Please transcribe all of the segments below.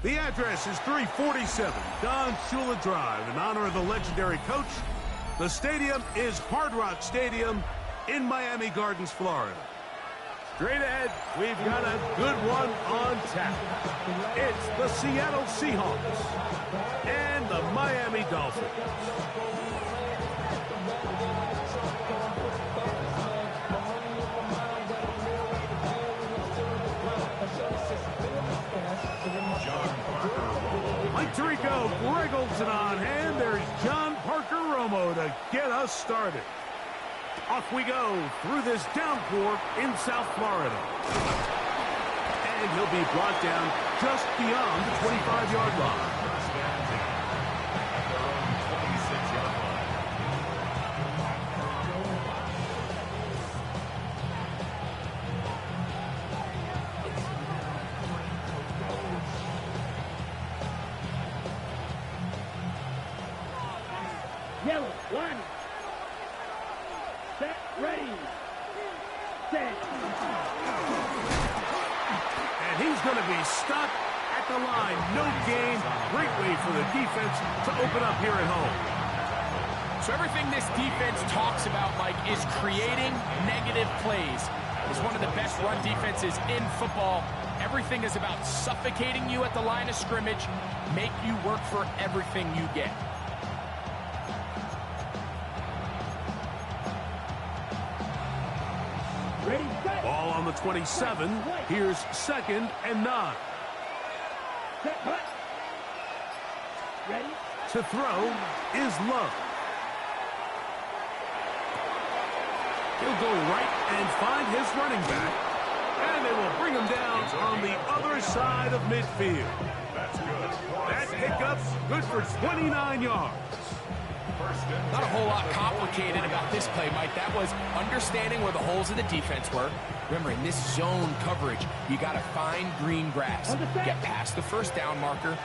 The address is 347 Don Shula Drive in honor of the legendary coach. The stadium is Hard Rock Stadium in Miami Gardens, Florida. Straight ahead, we've got a good one on tap. It's the Seattle Seahawks and the Miami Dolphins. Mike Tirico, Greg Olson on hand. There's John Parker Romo to get us started. Off we go through this downpour in South Florida. And he'll be brought down just beyond the 25-yard line. Yellow, one. Set, ready. Set. And he's going to be stuck at the line. No gain. Great way for the defense to open up here at home. So everything this defense talks about, Mike, is creating negative plays. It's one of the best run defenses in football. Everything is about suffocating you at the line of scrimmage, make you work for everything you get. Ball on the 27. Here's 2nd and 9. Ready? To throw is Love. He'll go right and find his running back. And they will bring him down on the other side of midfield. That's good. That pickup's good for 29 yards. Not a whole lot complicated about this play, Mike. That was understanding where the holes in the defense were. Remember, in this zone coverage, you got to find green grass. Get past the first down marker,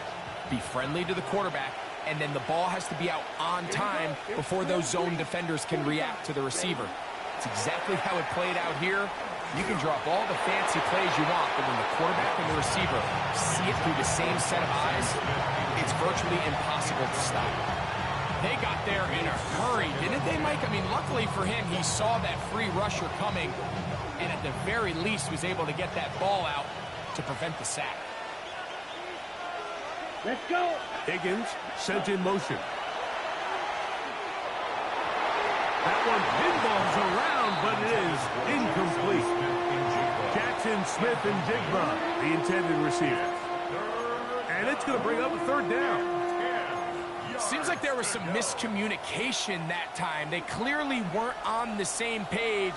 be friendly to the quarterback, and then the ball has to be out on time before those zone defenders can react to the receiver. It's exactly how it played out here. You can drop all the fancy plays you want, but when the quarterback and the receiver see it through the same set of eyes, it's virtually impossible to stop. They got there in a hurry, didn't they, Mike? I mean, luckily for him, he saw that free rusher coming, and at the very least was able to get that ball out to prevent the sack. Let's go. Higgins sent in motion. That one pinballs around, but it is incomplete. Jackson, Smith, and Jigba, the intended receiver. And it's going to bring up a 3rd down. Seems like there was some miscommunication that time. They clearly weren't on the same page.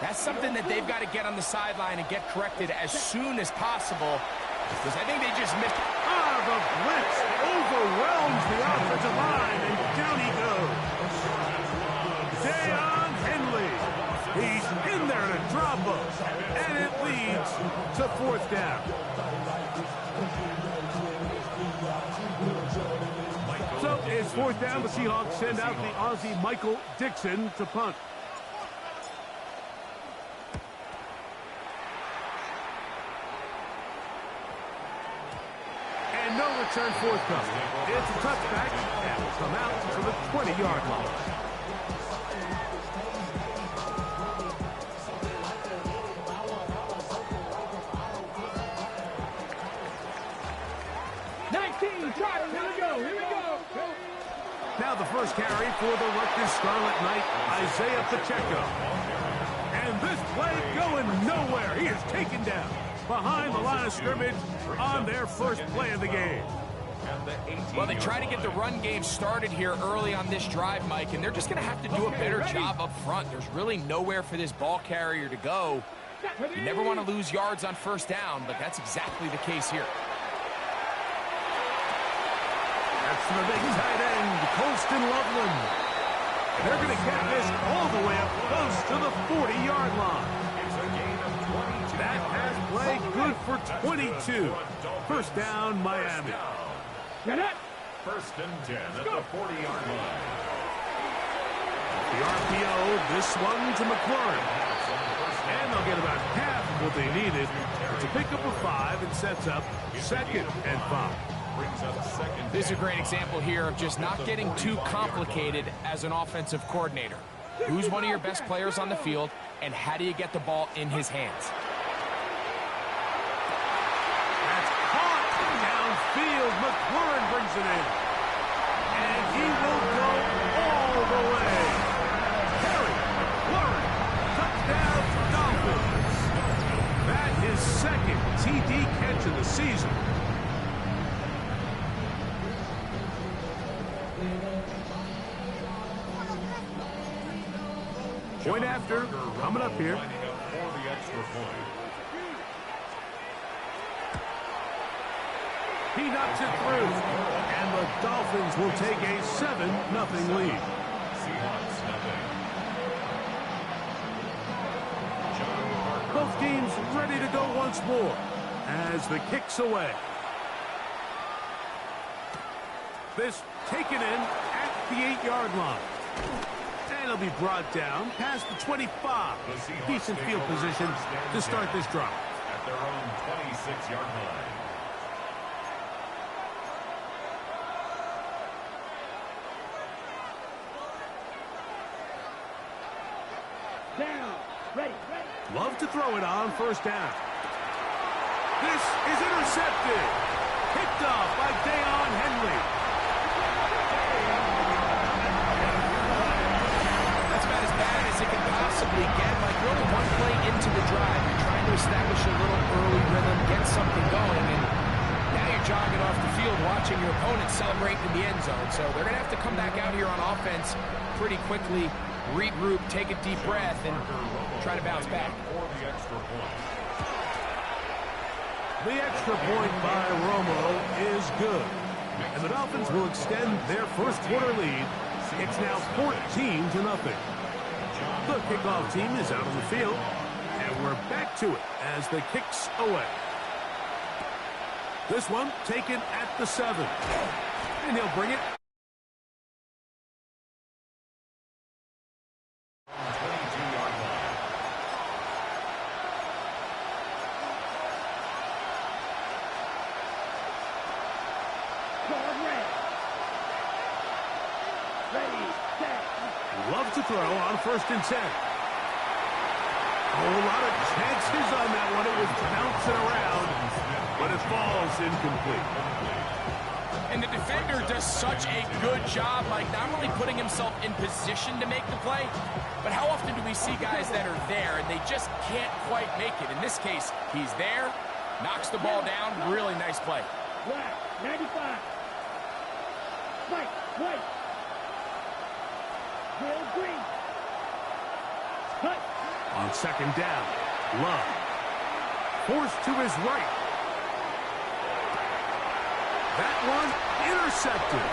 That's something that they've got to get on the sideline and get corrected as soon as possible, because I think they just missed. The blitz overwhelms the offensive line, and down he goes. Deion Henley. He's in there to drop us, and it leads to 4th down. So it's 4th down. The Seahawks send out the Aussie Michael Dixon to punt. And no return forthcoming. It's a touchback and will come out to the 20-yard line. Now the first carry for the Rutgers Scarlet Knight, Isaiah Pacheco. And this play going nowhere. He is taken down behind the line of scrimmage on their first play of the game. Well, they try to get the run game started here early on this drive, Mike, and they're just going to have to do a better job up front. There's really nowhere for this ball carrier to go. You never want to lose yards on 1st down, but that's exactly the case here. That's the big tight end, Colston Loveland. They're going to get this all the way up close to the 40-yard line. That pass play good for 22. 1st down, Miami. Get it. 1st and 10 at the 40-yard line. The RPO, this one to McLaurin. And they'll get about half of what they needed It's a pickup of 5 and sets up 2nd and 5. This is a great example here of just not getting too complicated as an offensive coordinator. Who's one of your best players on the field, and how do you get the ball in his hands? That's caught downfield. McLaurin brings it in. And he will go all the way. Terry McLaurin, touchdown Dolphins. That is 2nd TD catch of the season. Point after, coming up here. He knocks it through. And the Dolphins will take a 7-0 lead. Both teams ready to go once more as the kick's away. This taken in at the 8-yard line. And it'll be brought down past the 25. Decent field position to start this drive. At their own 26-yard line. Down. Ready. Love to throw it on 1st down. This is intercepted. Picked off by Deion Henley. That's about as bad as it can possibly get. Like, we're only one play into the drive. You're trying to establish a little early rhythm, get something going, and now you're jogging off the field watching your opponent celebrate in the end zone. So they're going to have to come back out here on offense pretty quickly, regroup, take a deep breath, and try to bounce back. The extra point by Romo is good. And the Dolphins will extend their first quarter lead. It's now 14-0. The kickoff team is out on the field. And we're back to it as the kick's away. This one taken at the 7. And he'll bring it. Love to throw on 1st and 10. A whole lot of chances on that one. It was bouncing around, but it falls incomplete. And the defender does such a good job, like not only putting himself in position to make the play, but how often do we see guys that are there and they just can't quite make it? In this case, he's there, knocks the ball down. Really nice play. Black, 95. White. Bill Green. Cut. On 2nd down, Love. Forced to his right. That one intercepted.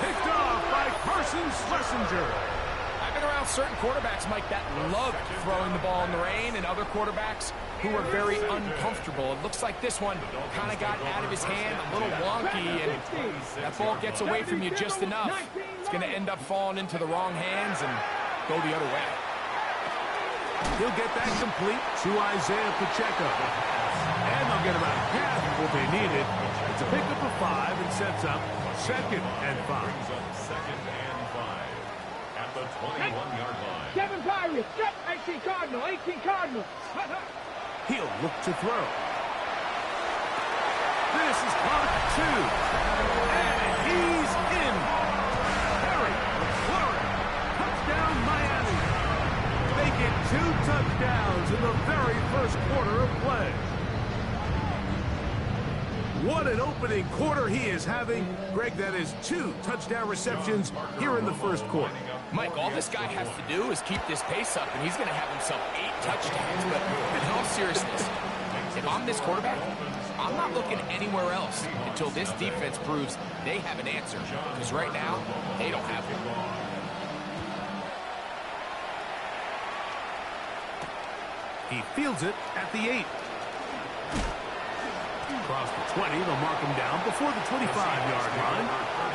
Picked off by Carson Schlesinger. I've been around certain quarterbacks, Mike, that love throwing the ball in the rain, and other quarterbacks who are very uncomfortable. It looks like this one kind of got out of his hand, a little wonky, and that ball gets away from you just enough. It's going to end up falling into the wrong hands and go the other way. He'll get that complete to Isaiah Pacheco. And they'll get about half of what they needed. It's a pickup of 5 and sets up 2nd and 5. Second and 5 at the 21-yard line. 7 Pirates. 18 Cardinal. 18 Cardinal. He'll look to throw. This is caught 2. And he's in. Terry McLaurin. Touchdown, Miami. They get 2 touchdowns in the very first quarter of play. What an opening quarter he is having. Greg, that is 2 touchdown receptions here in the first quarter. Mike, all this guy has to do is keep this pace up, and he's going to have himself 8 touchdowns. But in all seriousness, if I'm this quarterback, I'm not looking anywhere else until this defense proves they have an answer. Because right now, they don't have one. He fields it at the 8. Across the 20, they'll mark him down before the 25-yard line.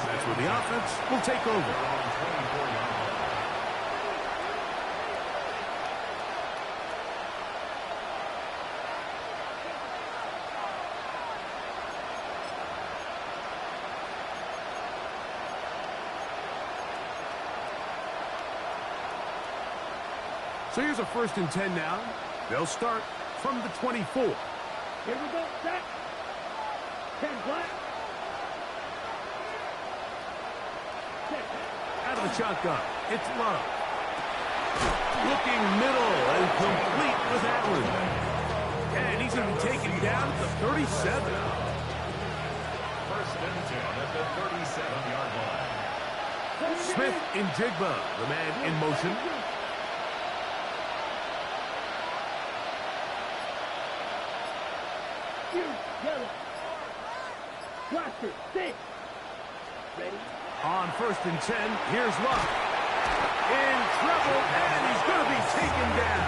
That's where the offense will take over. So here's a 1st and 10 now. They'll start from the 24. Here we go, set. 10 black. Set. Out of the shotgun, it's Love. Looking middle and complete with Allen. And he's going to be taken down at the 37. 1st and 10 at the 37-yard line. Smith in Jigba, the man in motion. Yellow. Blaster, 6. Ready? On 1st and 10, here's Love. In trouble, and he's going to be taken down.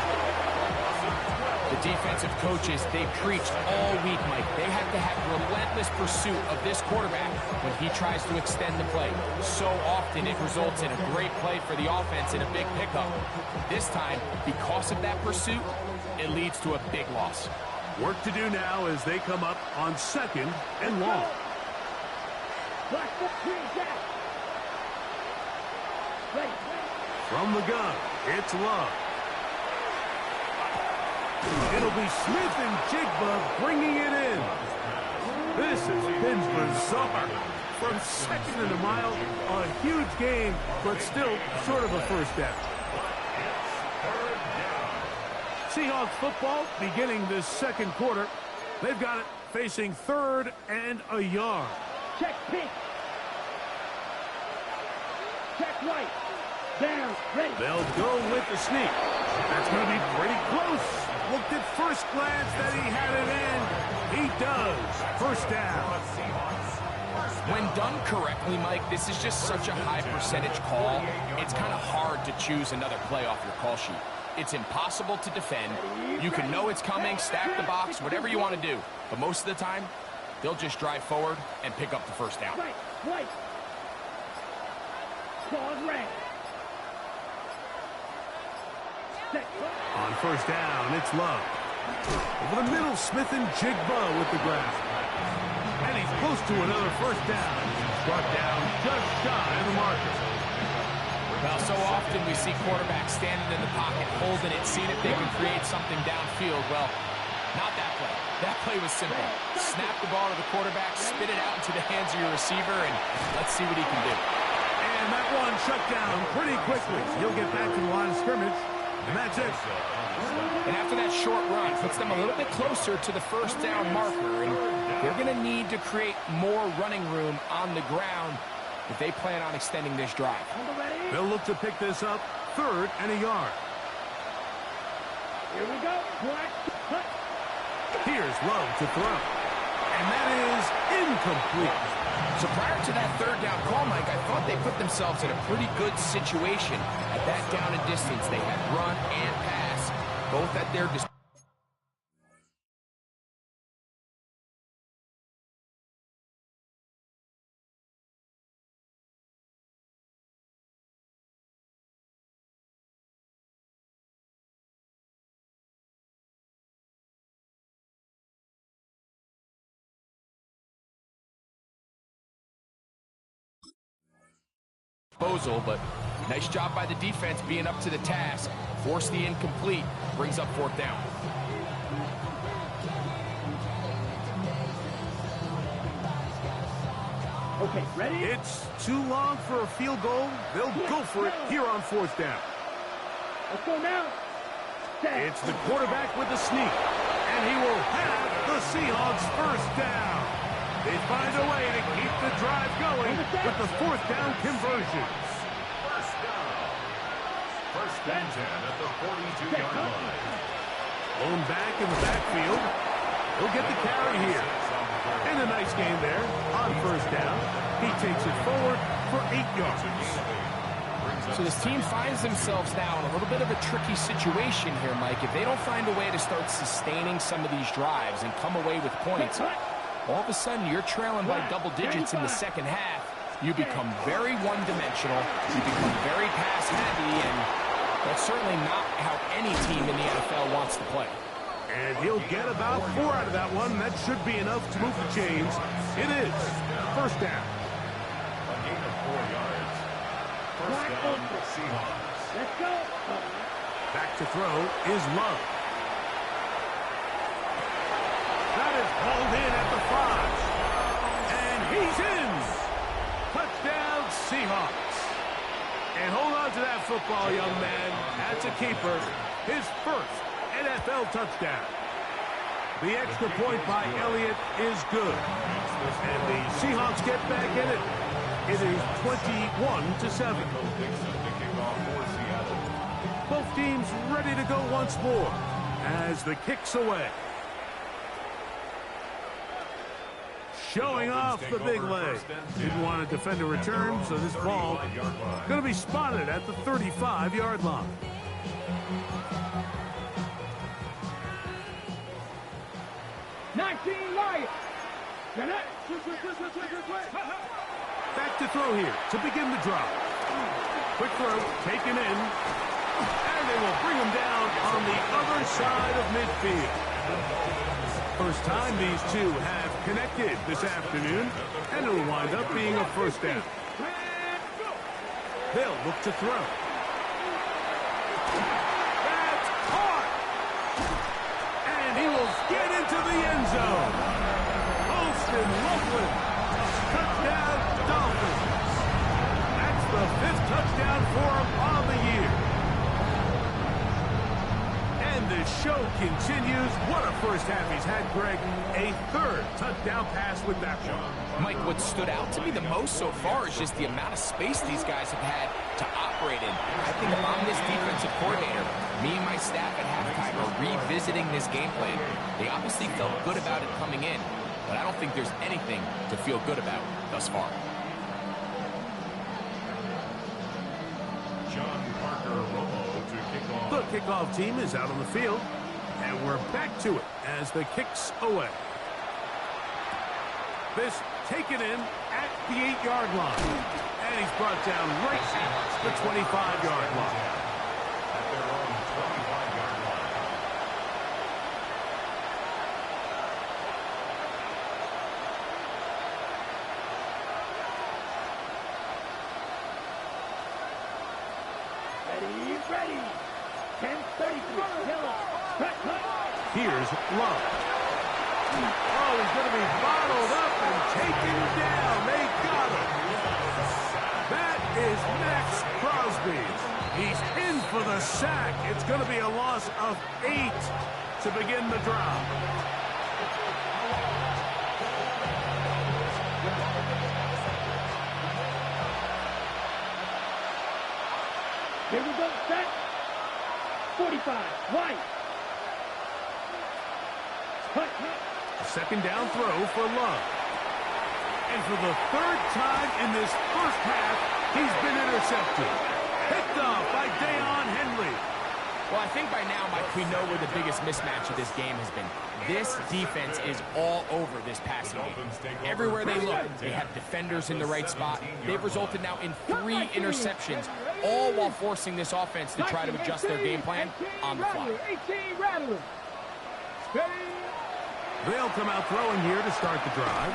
The defensive coaches, they preached all week, Mike. They have to have relentless pursuit of this quarterback when he tries to extend the play. So often it results in a great play for the offense and a big pickup. This time, because of that pursuit, it leads to a big loss. Work to do now as they come up on 2nd and long. Black foot, green jack. Ready. From the gun, it's Love. It'll be Smith and Jigba bringing it in. This has been bizarre. From 2nd and a mile, a huge gain, but still sort of a 1st down. Seahawks football beginning this 2nd quarter. They've got it facing 3rd and a yard. Check pink. Check right. Down. Ready. They'll go with the sneak. That's going to be pretty close. Looked at first glance that he had it in. He does. 1st down. When done correctly, Mike, this is just such a high percentage call. It's kind of hard to choose another play off your call sheet. It's impossible to defend. You can know it's coming, stack the box, whatever you want to do. But most of the time, they'll just drive forward and pick up the 1st down. Right. Right. Pause red. Set. On 1st down, it's Love. Over the middle, Smith and Jigba with the grab. And he's close to another 1st down. Brought down just shy of the marker. Well, so often we see quarterbacks standing in the pocket, holding it, seeing if they can create something downfield. Well, not that play. That play was simple. Snap the ball to the quarterback, spit it out into the hands of your receiver, and let's see what he can do. And that one shut down pretty quickly. He'll get back to the line of scrimmage, and that's it. And after that short run, puts them a little bit closer to the 1st down marker, and they're going to need to create more running room on the ground if they plan on extending this drive. They'll look to pick this up 3rd and a yard. Here we go. Black. Cut. Here's Love to throw. And that is incomplete. So prior to that 3rd down call, Mike, I thought they put themselves in a pretty good situation at that down and distance. They had run and pass, both at their disposal. But nice job by the defense being up to the task. Force the incomplete, brings up 4th down. Okay, ready? It's too long for a field goal. They'll go for it here on 4th down. Let's go now. Set. It's the quarterback with the sneak, and he will have the Seahawks 1st down. They find a way to keep the drive going with the 4th down conversion. 1st down. 1st and 10 at the 42-yard line. Blown back in the backfield. He'll get the carry here. And a nice game there on 1st down. He takes it forward for 8 yards. So this team finds themselves now in a little bit of a tricky situation here, Mike. If they don't find a way to start sustaining some of these drives and come away with points, all of a sudden you're trailing by double digits in the 2nd half. You become very one-dimensional. You become very pass-heavy, and that's certainly not how any team in the NFL wants to play. And he'll get about 4 out of that one. That should be enough to move the chains. It is 1st down. A gain of 4 yards. 1st down, Seahawks. Let's go. Back to throw is Love. That is hauled in at the 5. And he's in. Touchdown, Seahawks. And hold on to that football, young man. That's a keeper. His first NFL touchdown. The extra point by Elliott is good. And the Seahawks get back in it. It is 21-7. Both teams ready to go once more as the kick's away. Showing off the big leg. Didn't want to defend a return, so this ball going to be spotted at the 35-yard line. Back to throw here to begin the drive. Quick throw, taken in, and they will bring him down on the other side of midfield. First time these two have connected this afternoon, and it'll wind up being a first down. They'll look to throw. That's caught! And he will get into the end zone. Holston Loveland. Touchdown, Dolphins. That's the 5th touchdown for him on the year. And the show continues. What a first half he's had, Greg. A 3rd touchdown pass with that one. Mike, what stood out to me the most so far is just the amount of space these guys have had to operate in. I think if I'm this defensive coordinator, me and my staff at halftime are revisiting this game plan. They obviously felt good about it coming in, but I don't think there's anything to feel good about thus far. The kickoff team is out on the field, and we're back to it as the kick's away. This taken in at the 8-yard line, and he's brought down right at the 25-yard line. At their own 25-yard line. Ready. 10-33. Here's Love. Oh, he's going to be bottled up and taken down. They got him. That is Max Crosby. He's in for the sack. It's going to be a loss of 8 to begin the drive. Here we go, set. 45, right. Second down throw for Love. And for the 3rd time in this first half, he's been intercepted. Picked off by Deion Henley. Well, I think by now, Mike, we know where the biggest mismatch of this game has been. This defense is all over this passing game. Everywhere they look, they have defenders in the right spot. They've resulted now in 3 interceptions, all while forcing this offense to try to adjust their game plan on the fly. They'll come out throwing here to start the drive.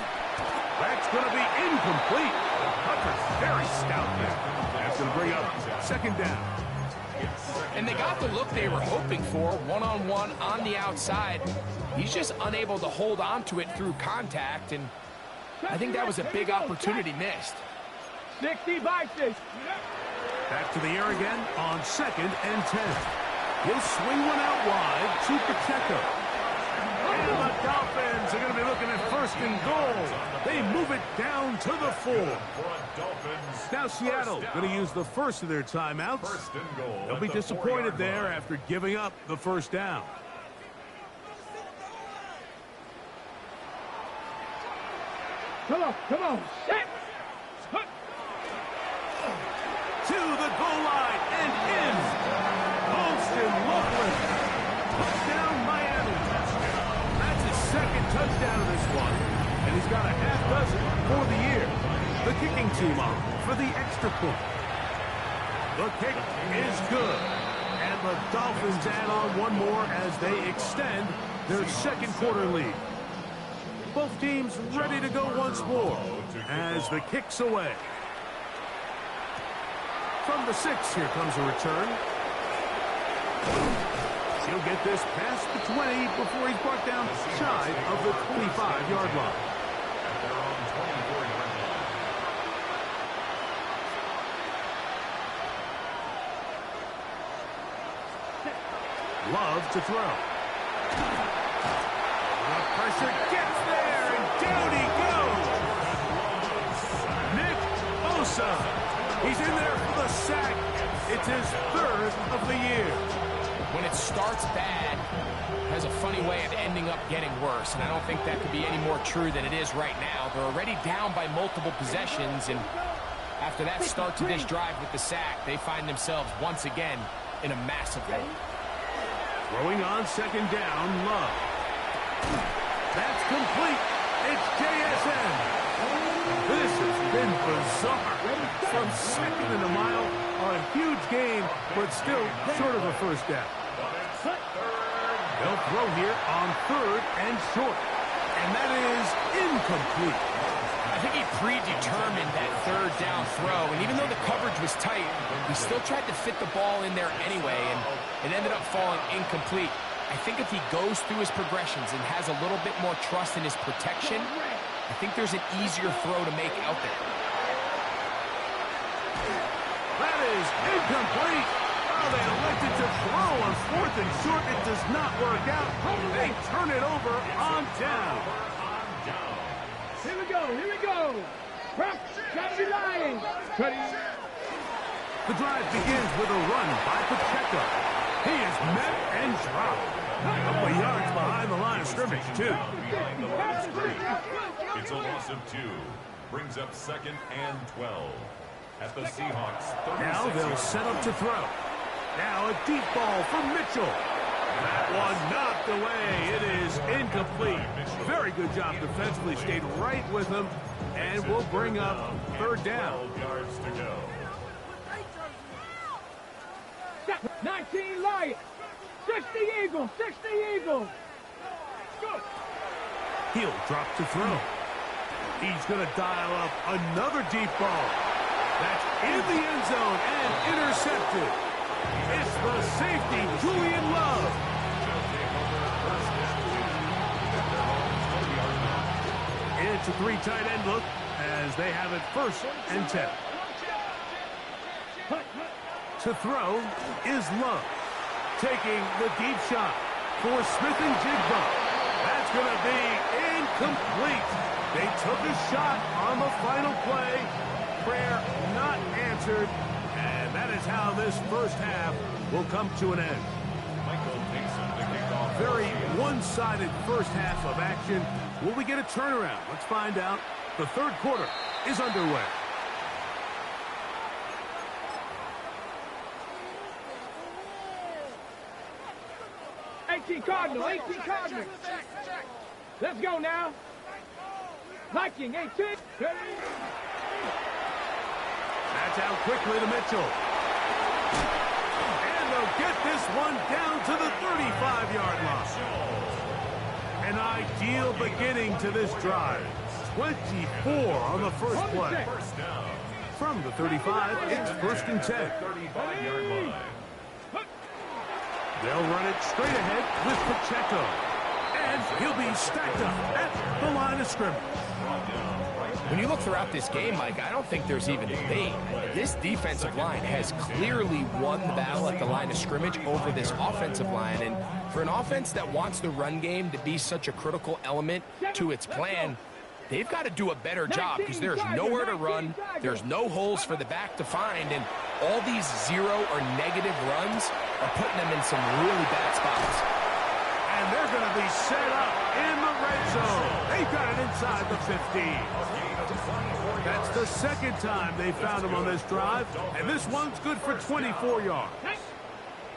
That's going to be incomplete. Tucker's very stout there. That's going to bring up 2nd down. And they got the look they were hoping for, one-on-one on the outside. He's just unable to hold on to it through contact, and I think that was a big opportunity missed. 60 by 60. Back to the air again on 2nd and 10. He'll swing one out wide to Pacheco. And the Dolphins are going to be looking at 1st and goal. They move it down to the 4. Now Seattle going to use the first of their timeouts. They'll be disappointed there after giving up the 1st down. Come on. Set. To the goal line and in. Holston Loveland. Touchdown Miami. That's his 2nd touchdown of this one. And he's got a half dozen for the year. The kicking team on for the extra point. The kick is good. And the Dolphins add on one more as they extend their 2nd quarter lead. Both teams ready to go once more as the kick's away. From the 6, here comes a return. He'll get this past the 20 before he's brought down shy of the 25-yard line. At their own 24-yard line. Love to throw. The pressure gets there, and down he goes. Nick Bosa. He's in there for the sack. It's his third of the year. When it starts bad, it has a funny way of ending up getting worse, and I don't think that could be any more true than it is right now. They're already down by multiple possessions, and after that start to this drive with the sack, they find themselves once again in a massive hole. Throwing on second down, Love. That's complete. It's JSN. This has been bizarre. From second and a mile, a huge gain, but still short of a first down. They'll throw here on third and short. And that is incomplete. I think he predetermined that third down throw, and even though the coverage was tight, he still tried to fit the ball in there anyway, and it ended up falling incomplete. I think if he goes through his progressions and has a little bit more trust in his protection, I think there's an easier throw to make out there. That is incomplete. Oh, they elected to throw on fourth and short. It does not work out. They turn it over on down. Here we go, here we go. Prop, gotta be lying. The drive begins with a run by Pacheco. He is met and dropped. A couple of yards behind the line of scrimmage, too. Behind the line of scrimmage. It's a loss of 2. Brings up second and 12. At the Seahawks, 36. Now they'll set up to throw. Now a deep ball for Mitchell. That one knocked away. It is incomplete. Very good job defensively. Stayed right with him. And we'll bring up third down. 12 yards to go. 19 Lions. 60 Eagles. 60 Eagles. Good. He'll drop to throw. He's going to dial up another deep ball. That's in the end zone and intercepted. It's the safety, Julian Love. It's a 3 tight end look as they have it first and 10. To throw is Love. Taking the deep shot for Smith and Jigba. That's going to be incomplete. They took a shot on the final play. Prayer not answered. And that is how this first half will come to an end. Michael takes him to kick off. Very one-sided first half of action. Will we get a turnaround? Let's find out. The third quarter is underway. 18 Cardinal, 18 Cardinal. Let's go now. Viking, 18. That's out quickly to Mitchell. And they'll get this one down to the 35-yard line. An ideal beginning to this drive. 24 on the first play. First down. From the 35, it's first and 10. 35-yard line. They'll run it straight ahead with Pacheco. And he'll be stacked up at the line of scrimmage. When you look throughout this game, Mike, I don't think there's even debate. This defensive line has clearly won the battle at the line of scrimmage over this offensive line. And for an offense that wants the run game to be such a critical element to its plan, they've got to do a better job because there's nowhere to run. There's no holes for the back to find. And all these zero or negative runs are putting them in some really bad spots. And they're going to be set up in the red zone. They've got it inside the 15. That's the second time they found him on this drive. And this one's good for 24 yards.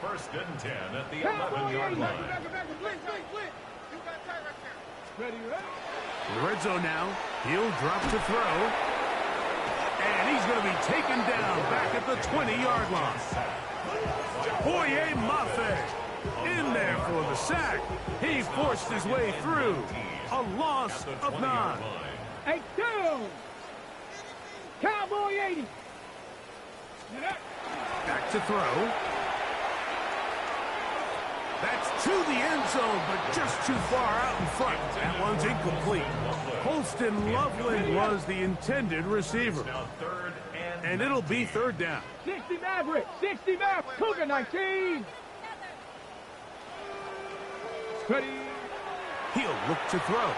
First and 10 at the 11-yard line. In the red zone now, he'll drop to throw. And he's going to be taken down back at the 20-yard line. Boye Mafe in there for the sack. He forced his way through. A loss of 9. 8-2. Cowboy 80. Back to throw. That's to the end zone, but just too far out in front. That one's incomplete. Holston Loveland was the intended receiver. And it'll be third down. 60 Maverick, 60 Maverick, Cougar 19. Ready. He'll look to throw.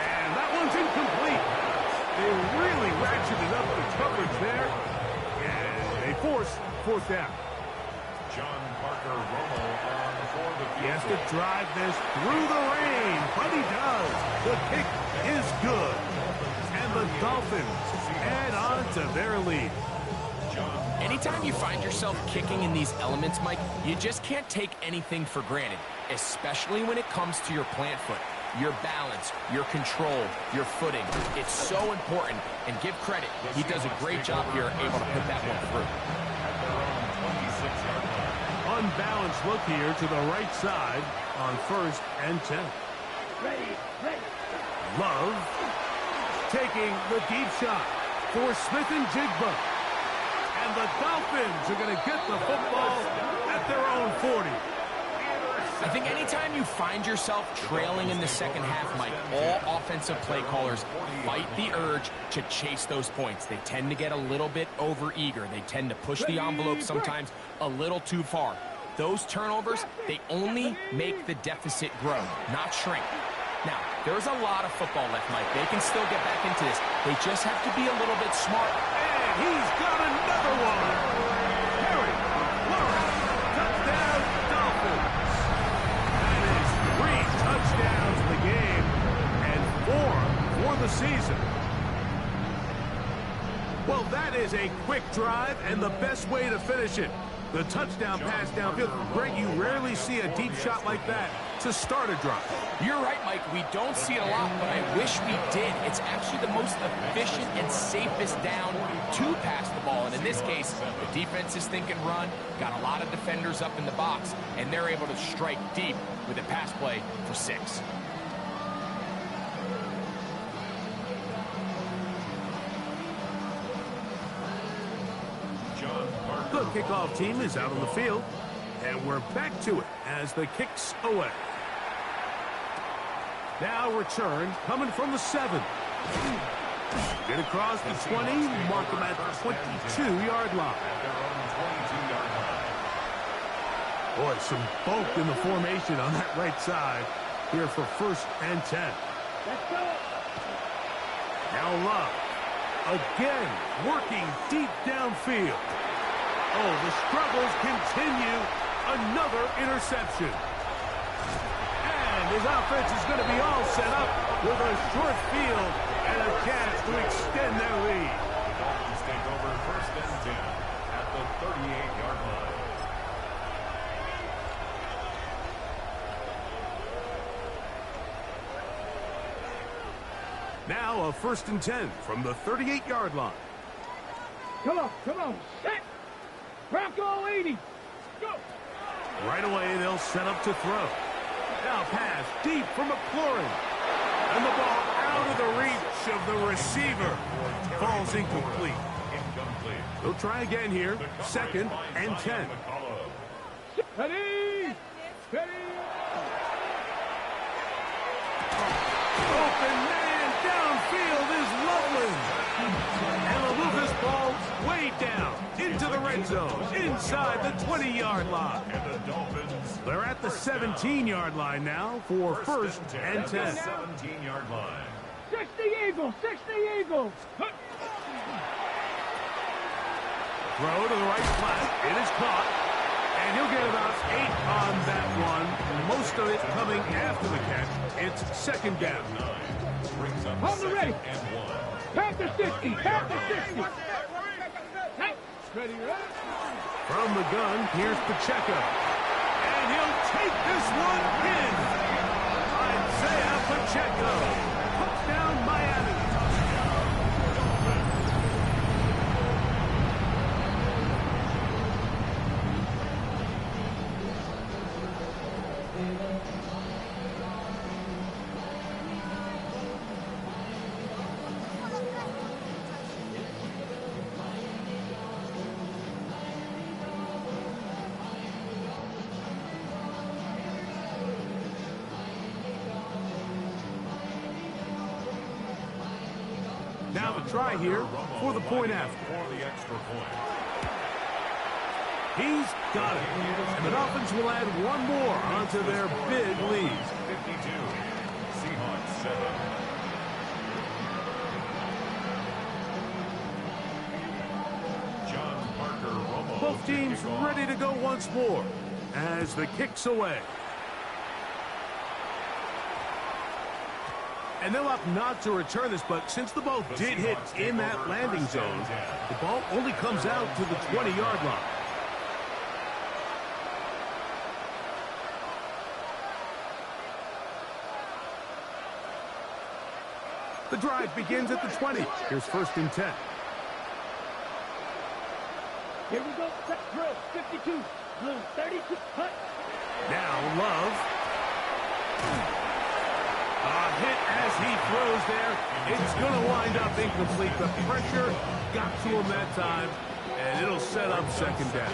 And that one's incomplete. They really ratcheted up the coverage there. And they force fourth down. John Parker Romo on for the field. He has to drive this through the rain, but he does. The kick is good. And the Dolphins add on to their lead. Anytime you find yourself kicking in these elements, Mike, you just can't take anything for granted, especially when it comes to your plant foot, your balance, your control, your footing. It's so important, and give credit. He does a great job here able to put that one through. Unbalanced look here to the right side on 1st and 10. Ready. Love taking the deep shot for Smith and Jigba. And the Dolphins are going to get the football at their own 40. I think anytime you find yourself trailing in the second half, Mike, all offensive play callers fight the urge to chase those points. They tend to get a little bit overeager. They tend to push the envelope sometimes a little too far. Those turnovers, they only make the deficit grow, not shrink. Now, there's a lot of football left, Mike. They can still get back into this. They just have to be a little bit smart. And he's got another one. Harry Lawrence, touchdown Dolphins. That is 3 touchdowns in the game and 4 for the season. Well, that is a quick drive and the best way to finish it. The touchdown pass downfield. Greg, you rarely see a deep shot like that to start a drive. You're right, Mike. We don't see it a lot, but I wish we did. It's actually the most efficient and safest down to pass the ball. And in this case, the defense is thinking run, got a lot of defenders up in the box, and they're able to strike deep with a pass play for 6. The kickoff team is out on the field, and we're back to it as the kick's away. Now return coming from the 7. Get across the 20, mark them at the 22-yard line. Boy, some bulk in the formation on that right side here for 1st and 10. Let's go. Now Love, again, working deep downfield. Oh, the struggles continue. Another interception. And his offense is going to be all set up with a short field and a chance to extend their lead. The Dolphins take over 1st and 10 at the 38-yard line. Now a 1st and 10 from the 38-yard line. Come on. Set. Bronco 80. Go. Right away, they'll set up to throw. Now pass deep for McLaurin. And the ball out of the reach of the receiver. Falls incomplete. They'll try again here. 2nd and 10. Ready. Open man downfield is Loveland. And they'll move this ball way down into the red zone, inside the 20-yard line. And the Dolphins, They're at the 17-yard line now for 1st and 10. 17-yard line. 60 Eagles. Throw to the right flat. It is caught. And he'll get about 8 on that one. Most of it coming after the catch. It's 2nd down. Brings up Hold the 2nd ready. and 1. Panther 60. Ready. From the gun, here's Pacheco. And he'll take this one in. Isaiah Pacheco. Touchdown, Miami. Now the try here for the point after. For the extra point. He's got it. And the Dolphins will add one more onto their big lead. 52. Seahawks 7. John Parker Romo. Both teams ready to go once more as the kick's away. And they'll opt not to return this, but since the ball did hit in that landing zone, the ball only comes out to the 20-yard line. The drive begins at the 20. Here's 1st and 10. Here we go. Blue 52. Blue 32. Hut. Now Love. A hit as he throws there. It's going to wind up incomplete. The pressure got to him that time, and it'll set up 2nd down.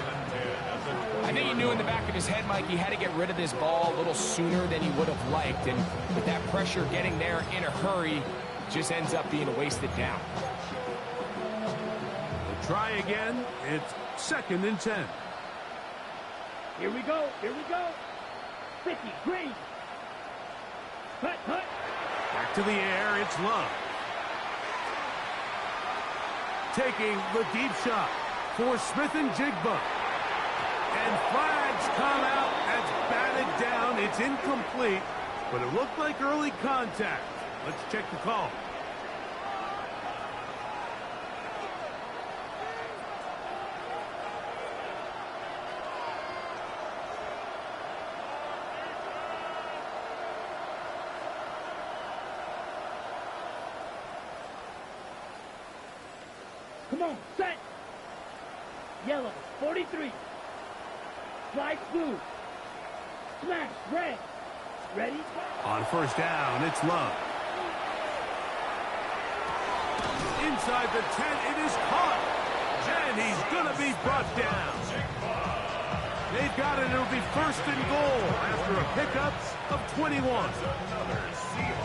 I think he knew in the back of his head, Mike, he had to get rid of this ball a little sooner than he would have liked. And with that pressure getting there in a hurry, just ends up being a wasted down. We'll try again. It's 2nd and 10. Here we go. Here we go. 50. Green. Hut. Hut. Back to the air. It's Love. Taking the deep shot for Smith and Jigba. And flags come out. That's batted down. It's incomplete, but it looked like early contact. Let's check the call. Come on. Set. Yellow 43. Flag blue. Smash red. Ready? On 1st down, it's Love. Inside the 10, it is caught. And he's going to be brought down. They've got it. It'll be 1st and goal after a pickup of 21.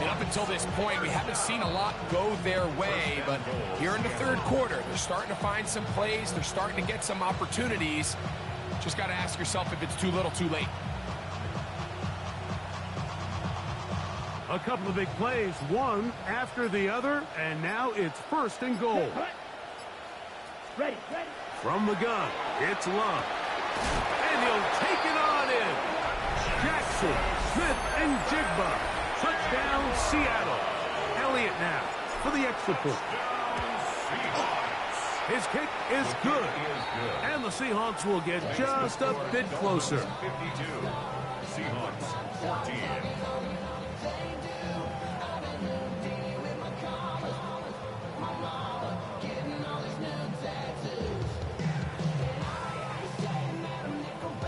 And up until this point, we haven't seen a lot go their way, but here in the 3rd quarter, they're starting to find some plays. They're starting to get some opportunities. Just got to ask yourself if it's too little, too late. A couple of big plays, one after the other, and now it's 1st and goal. Ready, ready. From the gun, it's Love. And he'll take it on in. Jackson, Smith, and Jigba. Touchdown, Seattle. Elliott now for the extra point. His kick is good. And the Seahawks will get just a bit closer. 52. Seahawks 14.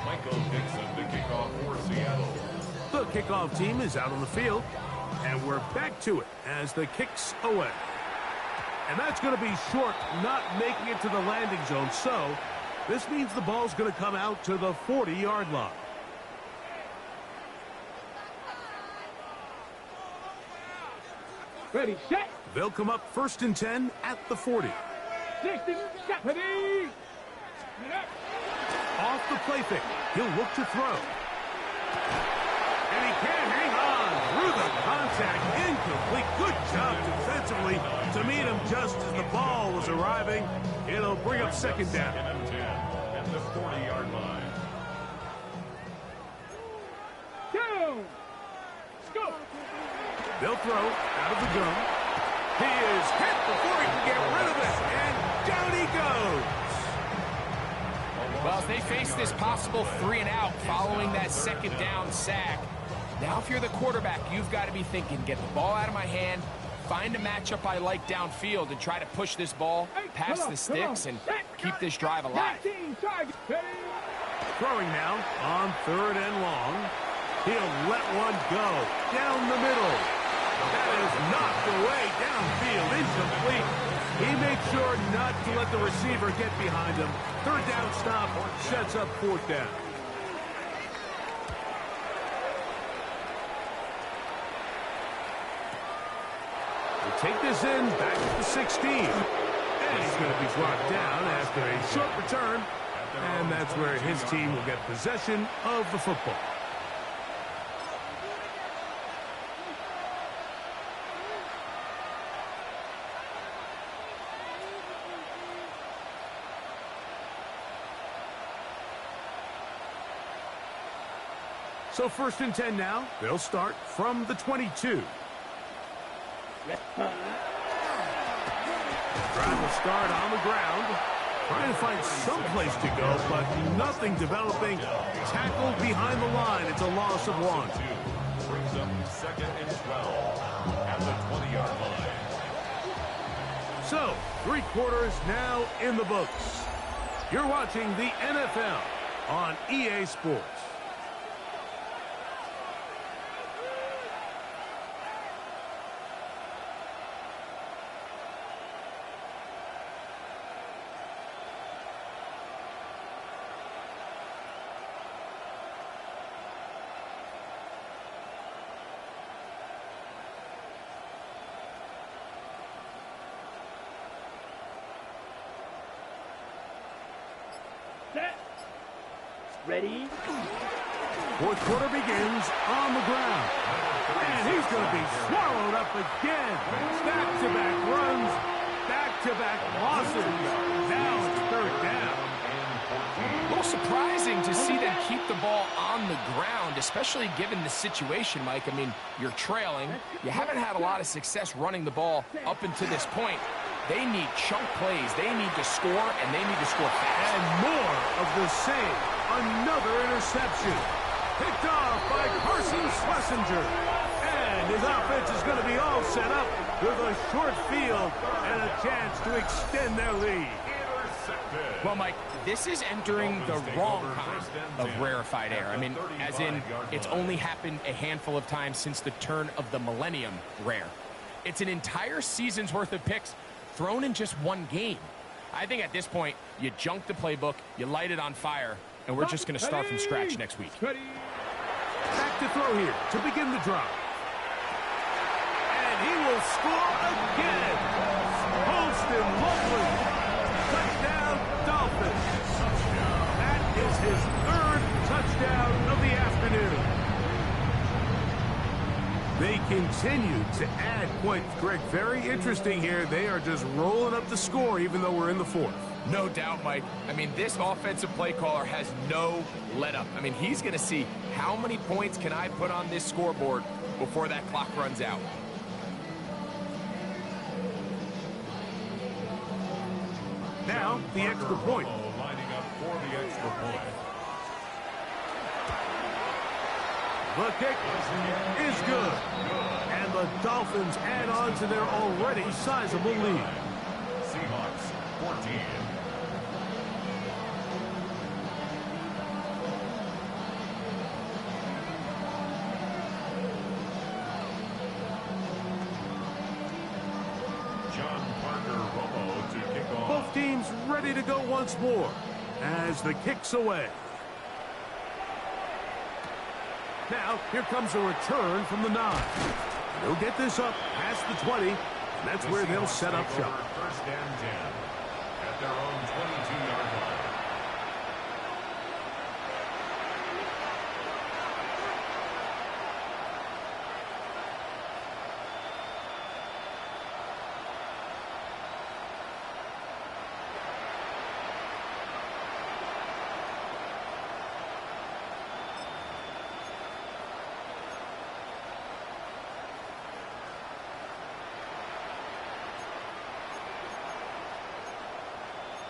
Michael Dixon, the kickoff for Seattle. The kickoff team is out on the field, and we're back to it as the kick's away. And that's going to be short, not making it to the landing zone. So this means the ball's going to come out to the 40-yard line. Ready, set. They'll come up 1st and 10 at the 40. 60, set. Ready. Off the play fake. He'll look to throw. And he can't hang on through the contact. Incomplete. Good job defensively to meet him just as the ball was arriving. It'll bring up 2nd down. 2nd and 10 at the 40-yard line. Down. Go. They'll throw out of the gun. He is hit before he can get rid of it. And down he goes. Well, as they face this possible 3 and out following that 2nd down sack, now if you're the quarterback, you've got to be thinking, get the ball out of my hand, find a matchup I like downfield, and try to push this ball past the sticks and keep this drive alive. Throwing now on 3rd and long. He'll let one go down the middle. That is knocked away downfield, incomplete. He made sure not to let the receiver get behind him. 3rd down stop sets up 4th down. The take this in back at the 16. And he's going to be brought down after a short return. And that's where his team will get possession of the football. So 1st and 10 now. They'll start from the 22. Trying to start on the ground. Trying to find some place to go, but nothing developing. Tackled behind the line. It's a loss of 1. Brings up 2nd and 12 at the 20-yard line. So, 3 quarters now in the books. You're watching the NFL on EA Sports. Ready? 4th quarter begins on the ground. And he's going to be swallowed up again. Back-to-back runs, back-to-back losses. Now it's 3rd down. A little surprising to see them keep the ball on the ground, especially given the situation, Mike. I mean, you're trailing. You haven't had a lot of success running the ball up until this point. They need chunk plays. They need to score, and they need to score fast. And more of the same. Another interception. Picked off by Carson Schlesinger. And his offense is going to be all set up with a short field and a chance to extend their lead. Well, Mike, this is entering the wrong kind of rarefied air. I mean, as in, it's only happened a handful of times since the turn of the millennium rare. It's an entire season's worth of picks thrown in just one game. I think at this point, you junk the playbook, you light it on fire, and we're just going to start from scratch next week. Back to throw here to begin the drive. And he will score again. Holston Lovely. Touchdown, Dolphins. That is his 3rd touchdown of the afternoon. They continue to add points, Greg. Very interesting here. They are just rolling up the score even though we're in the 4th. No doubt, Mike. I mean, this offensive play caller has no let-up. I mean, he's going to see how many points can I put on this scoreboard before that clock runs out. Now, the extra point. Lining up for the extra point. The kick is good. And the Dolphins add on to their already sizable lead. Seahawks 14. John Parker Romo to kick off. Both teams ready to go once more as the kick's away. Now, here comes a return from the 9. They'll get this up past the 20, and that's where they'll set up shop. 1st and 10 at their own 22-yard line.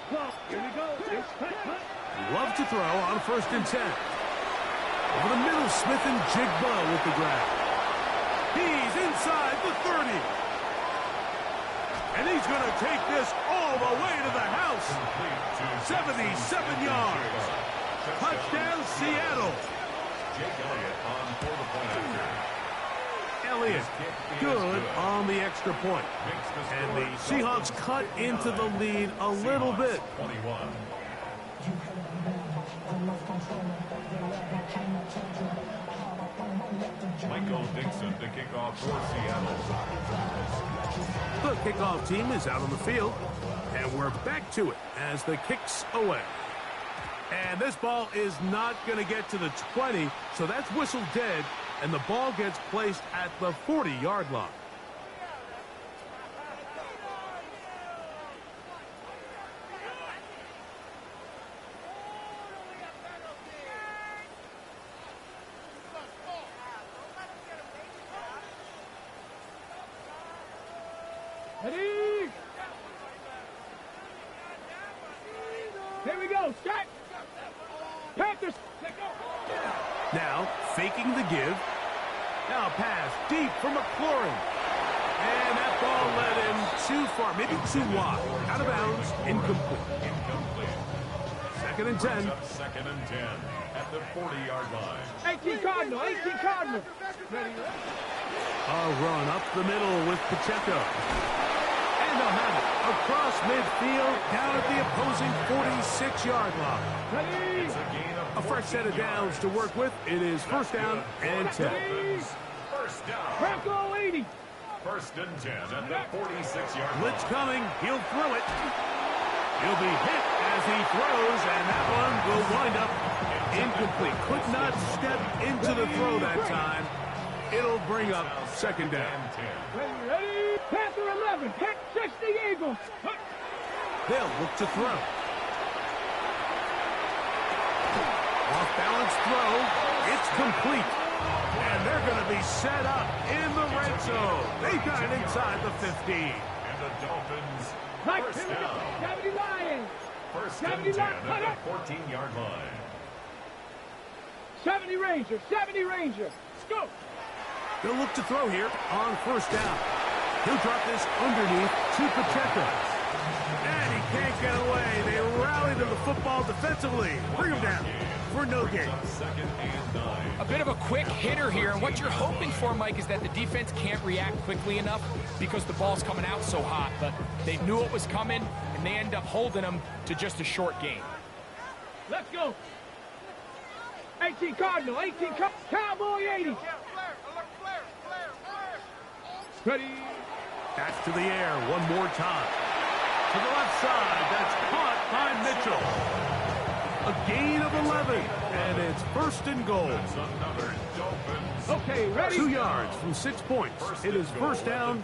Well, here we go. Love to throw on 1st and 10. Over the middle, Smith and Jigba with the grab. He's inside the 30. And he's going to take this all the way to the house. 77 yards. Touchdown, Seattle. Jake Elliott on for the point after. Elliott, good on the extra point. And the Seahawks cut into the lead a little bit. 21. Michael Dixon to kick off for Seattle. The kickoff team is out on the field, and we're back to it as the kick's away. And this ball is not going to get to the 20, so that's whistled dead, and the ball gets placed at the 40-yard line. Ready? Here we go. Start. Panthers. Now, faking the give. Now pass deep for McLaurin. And that ball led him too far, maybe too wide. Out of bounds, incomplete. Second and 10. Second and 10 at the 40-yard line. 18 Cardinal. 18 Cardinal. Ready? A run up the middle with Pacheco. And they'll have it across midfield down at the opposing 46-yard line. Ready? A fresh set of downs to work with. It is first down and 10. First down. Bronco 80. First and 10 at the 46-yard line. Blitz coming. He'll throw it. He'll be hit as he throws, and that one will wind up incomplete. Could not step into the throw that time. It'll bring up second down. Ready? Panther 11. Pick 60 Eagles. They'll look to throw. Off-balance throw. It's complete. And they're going to be set up in the red zone. They got it inside the 15. And the Dolphins, first down. 70 Lions. First and 10 at the 14-yard line. 70 Rangers. 70 Rangers. Let's go. They'll look to throw here on first down. He'll drop this underneath to Pacheco. And he can't get away. They rally to the football defensively. Bring him down for no gain. Second and 9. A bit of a quick hitter here, and what you're hoping for, Mike, is that the defense can't react quickly enough because the ball's coming out so hot. But they knew it was coming, and they end up holding them to just a short gain. Let's go. 18 Cardinal. 18 Cowboy 80. Ready? That's to the air one more time. To the left side. That's caught by Mitchell. A gain of 11. And it's first and goal. That's another Dolphins. Okay, ready? 2 yards from 6 points. It is first down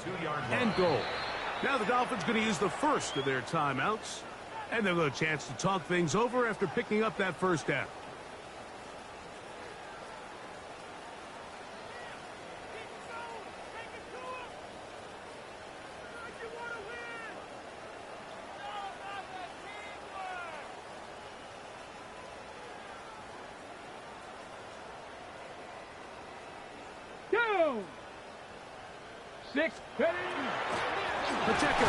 and goal. Now the Dolphins going to use the first of their timeouts. And they'll get a chance to talk things over after picking up that first down. Down. 6. Ready? Pacheco.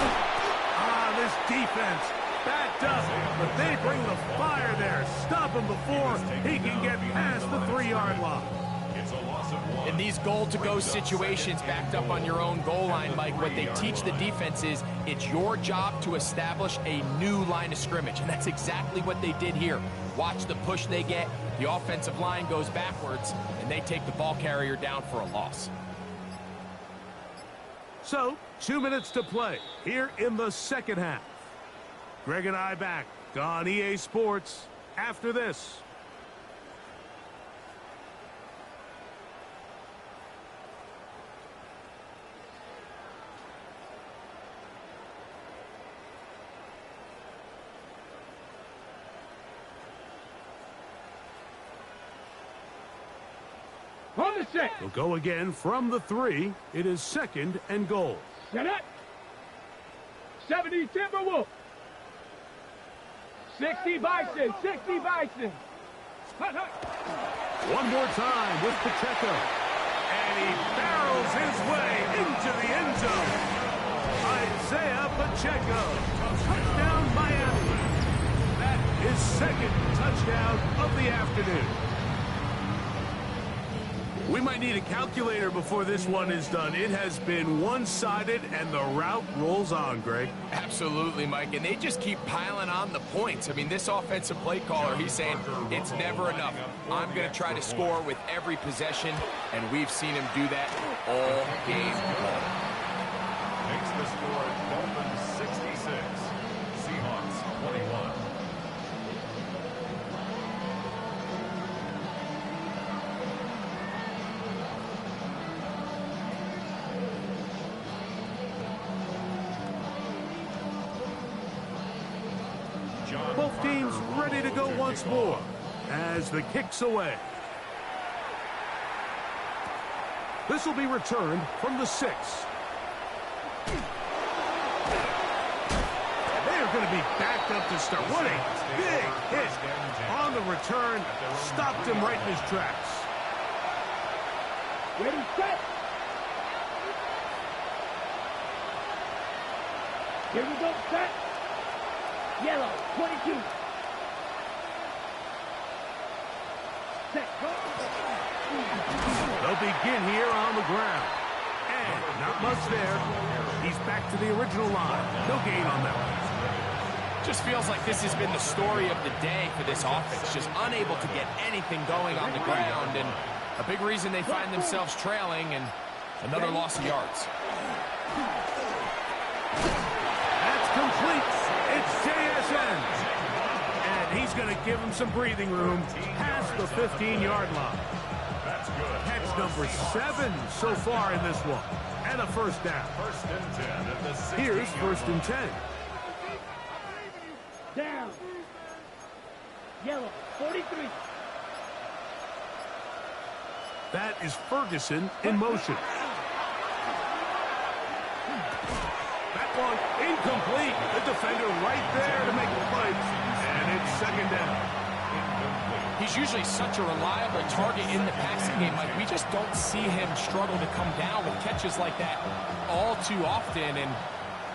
This defense backed up, but they bring the fire there. Stop him before he can get past the 3-yard line. It's a loss of 1. In these goal-to-go situations, backed up on your own goal line, Mike, what they teach the defense is it's your job to establish a new line of scrimmage, and that's exactly what they did here. Watch the push they get. The offensive line goes backwards, and they take the ball carrier down for a loss. So, 2 minutes to play here in the second half. Greg and I back on EA Sports after this. On the set. They'll go again from the 3. It is second and goal. Set up. 70 Timberwolf. 60 Bison. 60 Bison. Hut, hut. One more time with Pacheco. And he barrels his way into the end zone. Isaiah Pacheco. Touchdown Miami. That is second touchdown of the afternoon. We might need a calculator before this one is done. It has been one-sided, and the route rolls on, Greg. Absolutely, Mike, and they just keep piling on the points. I mean, this offensive play caller, he's saying it's never enough. I'm going to try to score with every possession, and we've seen him do that all game long. Makes the score team's ready to go once more as the kick's away. This will be returned from the 6. They're going to be backed up to start. What a big hit on the return. Stopped him right in his tracks. Ready, set. Here we go, set. Yellow, 22. Set, go. They'll begin here on the ground. And not much there. He's back to the original line. No gain on that one. Just feels like this has been the story of the day for this offense. Just unable to get anything going on the ground. And a big reason they find themselves trailing and another loss of yards. That's complete. It's JSN. And he's going to give him some breathing room past the 15-yard line. That's good. Catch number 7 so far in this one. And a first down. First and 10 at the 16. Here's first and 10. Down. Yellow, 43. That is Ferguson in motion. That one incomplete. The defender right there to make the play. And it's second down. He's usually such a reliable target in the passing game. Like, we just don't see him struggle to come down with catches like that all too often. And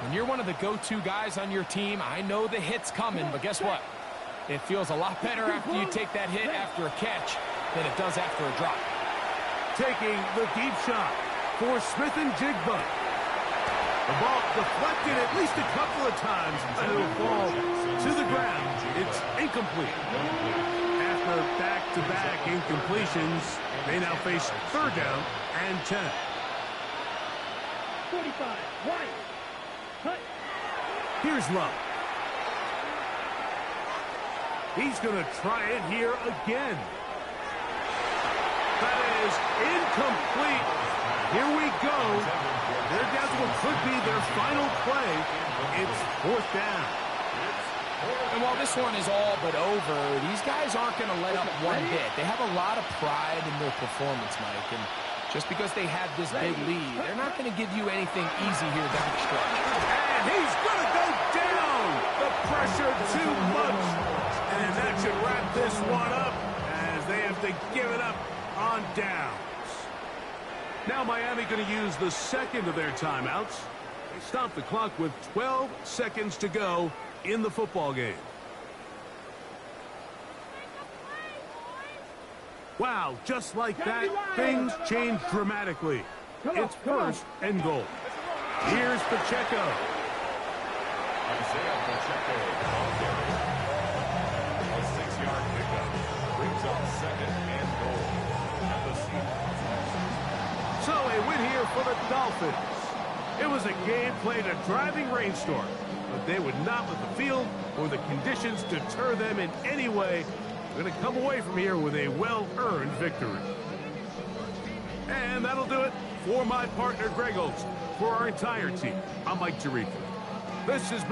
when you're one of the go-to guys on your team, I know the hit's coming, but guess what? It feels a lot better after you take that hit after a catch than it does after a drop. Taking the deep shot for Smith and Jigba. The ball deflected at least a couple of times, and it'll fall to the ground. It's incomplete. After back-to-back incompletions, they now face third down and 10. 45, right. Cut. Here's Love. He's going to try it here again. That is incomplete. Here we go. They're down to what could be their final play. It's fourth down. And while this one is all but over, these guys aren't going to let up one bit. They have a lot of pride in their performance, Mike. And just because they have this big lead, they're not going to give you anything easy here down the stretch. And he's going to go down. The pressure too much. And that should wrap this one up as they have to give it up on downs. Now Miami going to use the second of their timeouts. They stop the clock with 12 seconds to go in the football game. Wow, just like that, things change dramatically. It's first and goal. Here's Pacheco. Isaiah Pacheco on carry. A 6-yard pickup brings up second and goal at the Seahawks. So a win here for the Dolphins. It was a game played in a driving rainstorm, but they would not let the field or the conditions deter them in any way. They're going to come away from here with a well-earned victory. And that'll do it for my partner, Greg Olson. For our entire team, I'm Mike Tirico. This has been